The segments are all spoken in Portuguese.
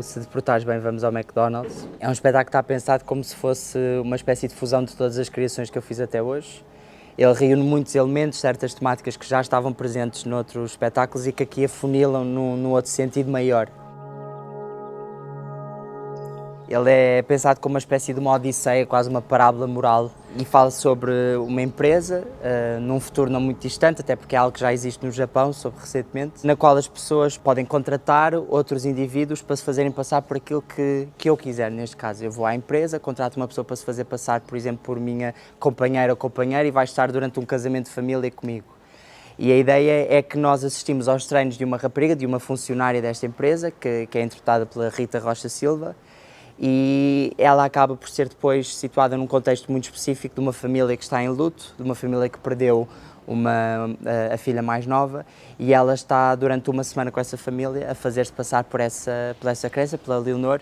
Se Deportares Bem Vamos ao McDonald's. É um espetáculo que está pensado como se fosse uma espécie de fusão de todas as criações que eu fiz até hoje. Ele reúne muitos elementos, certas temáticas que já estavam presentes noutros espetáculos e que aqui afunilam num outro sentido maior. Ele é pensado como uma espécie de uma odisseia, quase uma parábola moral, e fala sobre uma empresa, num futuro não muito distante, até porque é algo que já existe no Japão, sobre recentemente, na qual as pessoas podem contratar outros indivíduos para se fazerem passar por aquilo que eu quiser. Neste caso, eu vou à empresa, contrato uma pessoa para se fazer passar, por exemplo, por minha companheira ou companheiro e vai estar durante um casamento de família comigo. E a ideia é que nós assistimos aos treinos de uma rapariga, de uma funcionária desta empresa, que é interpretada pela Rita Rocha Silva, e ela acaba por ser depois situada num contexto muito específico de uma família que está em luto, de uma família que perdeu a filha mais nova, e ela está durante uma semana com essa família a fazer-se passar por essa criança, pela Leonor.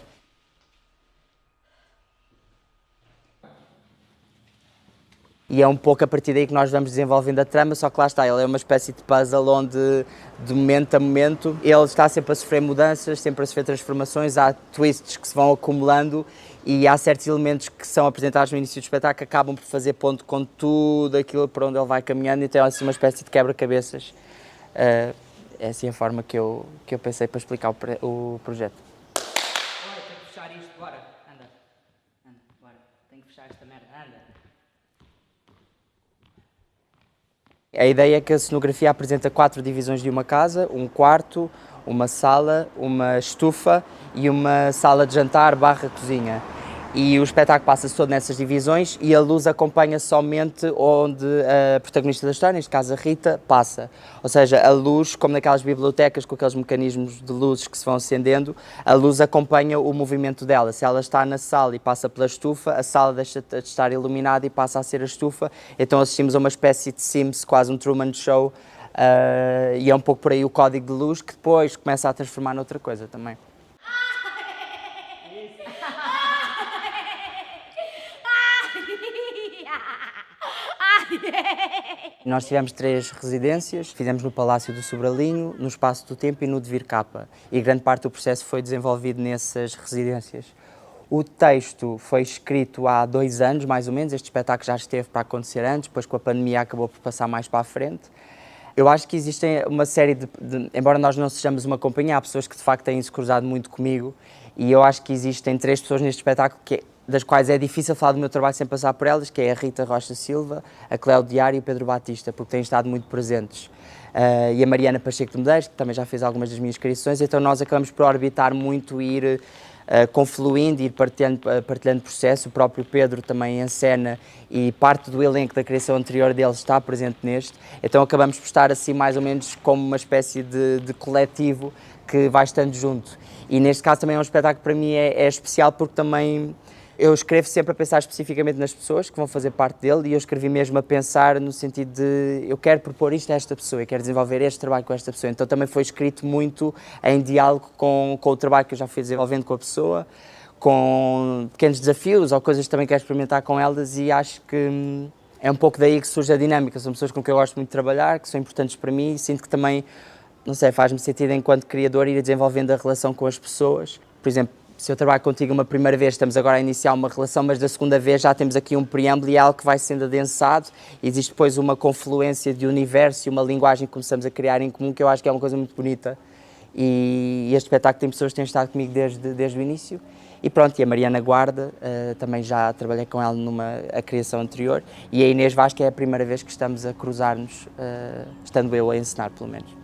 E é um pouco a partir daí que nós vamos desenvolvendo a trama, só que lá está, ele é uma espécie de puzzle onde, de momento a momento, ele está sempre a sofrer mudanças, sempre a sofrer transformações, há twists que se vão acumulando e há certos elementos que são apresentados no início do espetáculo que acabam por fazer ponto com tudo aquilo para onde ele vai caminhando, então é assim uma espécie de quebra-cabeças. É assim a forma que eu pensei para explicar o projeto. Olha, tenho que fechar isto, bora, anda, bora, tenho que fechar esta merda, anda. A ideia é que a cenografia apresenta 4 divisões de uma casa, um quarto, uma sala, uma estufa e uma sala de jantar barra cozinha. E o espetáculo passa-se todo nessas divisões e a luz acompanha somente onde a protagonista da história, neste caso a Rita, passa. Ou seja, a luz, como naquelas bibliotecas com aqueles mecanismos de luzes que se vão acendendo, a luz acompanha o movimento dela. Se ela está na sala e passa pela estufa, a sala deixa de estar iluminada e passa a ser a estufa. Então assistimos a uma espécie de Sims, quase um Truman Show, e é um pouco por aí o código de luz que depois começa a transformar noutra coisa também. Nós tivemos 3 residências, fizemos no Palácio do Sobralinho, no Espaço do Tempo e no de Vircapa. E grande parte do processo foi desenvolvido nessas residências. O texto foi escrito há 2 anos, mais ou menos. Este espetáculo já esteve para acontecer antes, depois com a pandemia acabou por passar mais para a frente. Eu acho que existem uma série embora nós não sejamos uma companhia, há pessoas que de facto têm se cruzado muito comigo e eu acho que existem 3 pessoas neste espetáculo das quais é difícil falar do meu trabalho sem passar por elas, que é a Rita Rocha Silva, a Cléo Diário e o Pedro Batista, porque têm estado muito presentes. E a Mariana Pacheco de Medeiros, que também já fez algumas das minhas criações, então nós acabamos por orbitar muito e ir confluindo e ir partilhando processo. O próprio Pedro também encena e parte do elenco da criação anterior dele está presente neste, então acabamos por estar assim mais ou menos como uma espécie de coletivo que vai estando junto. E neste caso também é um espetáculo que para mim é especial porque também eu escrevo sempre a pensar especificamente nas pessoas que vão fazer parte dele e eu escrevi mesmo a pensar no sentido de eu quero propor isto a esta pessoa, eu quero desenvolver este trabalho com esta pessoa. Então também foi escrito muito em diálogo com o trabalho que eu já fui desenvolvendo com a pessoa, com pequenos desafios ou coisas que também quero experimentar com elas e acho que é um pouco daí que surge a dinâmica. São pessoas com quem eu gosto muito de trabalhar, que são importantes para mim e sinto que também, não sei, faz-me sentido enquanto criador ir desenvolvendo a relação com as pessoas. Por exemplo, se eu trabalho contigo uma primeira vez, estamos agora a iniciar uma relação, mas da segunda vez já temos aqui um preâmbulo e é algo que vai sendo adensado. Existe depois uma confluência de universo e uma linguagem que começamos a criar em comum, que eu acho que é uma coisa muito bonita. E este espetáculo tem pessoas que têm estado comigo desde o início. E pronto, e a Mariana Guarda, também já trabalhei com ela a criação anterior. E a Inês Vaz, que é a primeira vez que estamos a cruzar-nos, estando eu a encenar, pelo menos.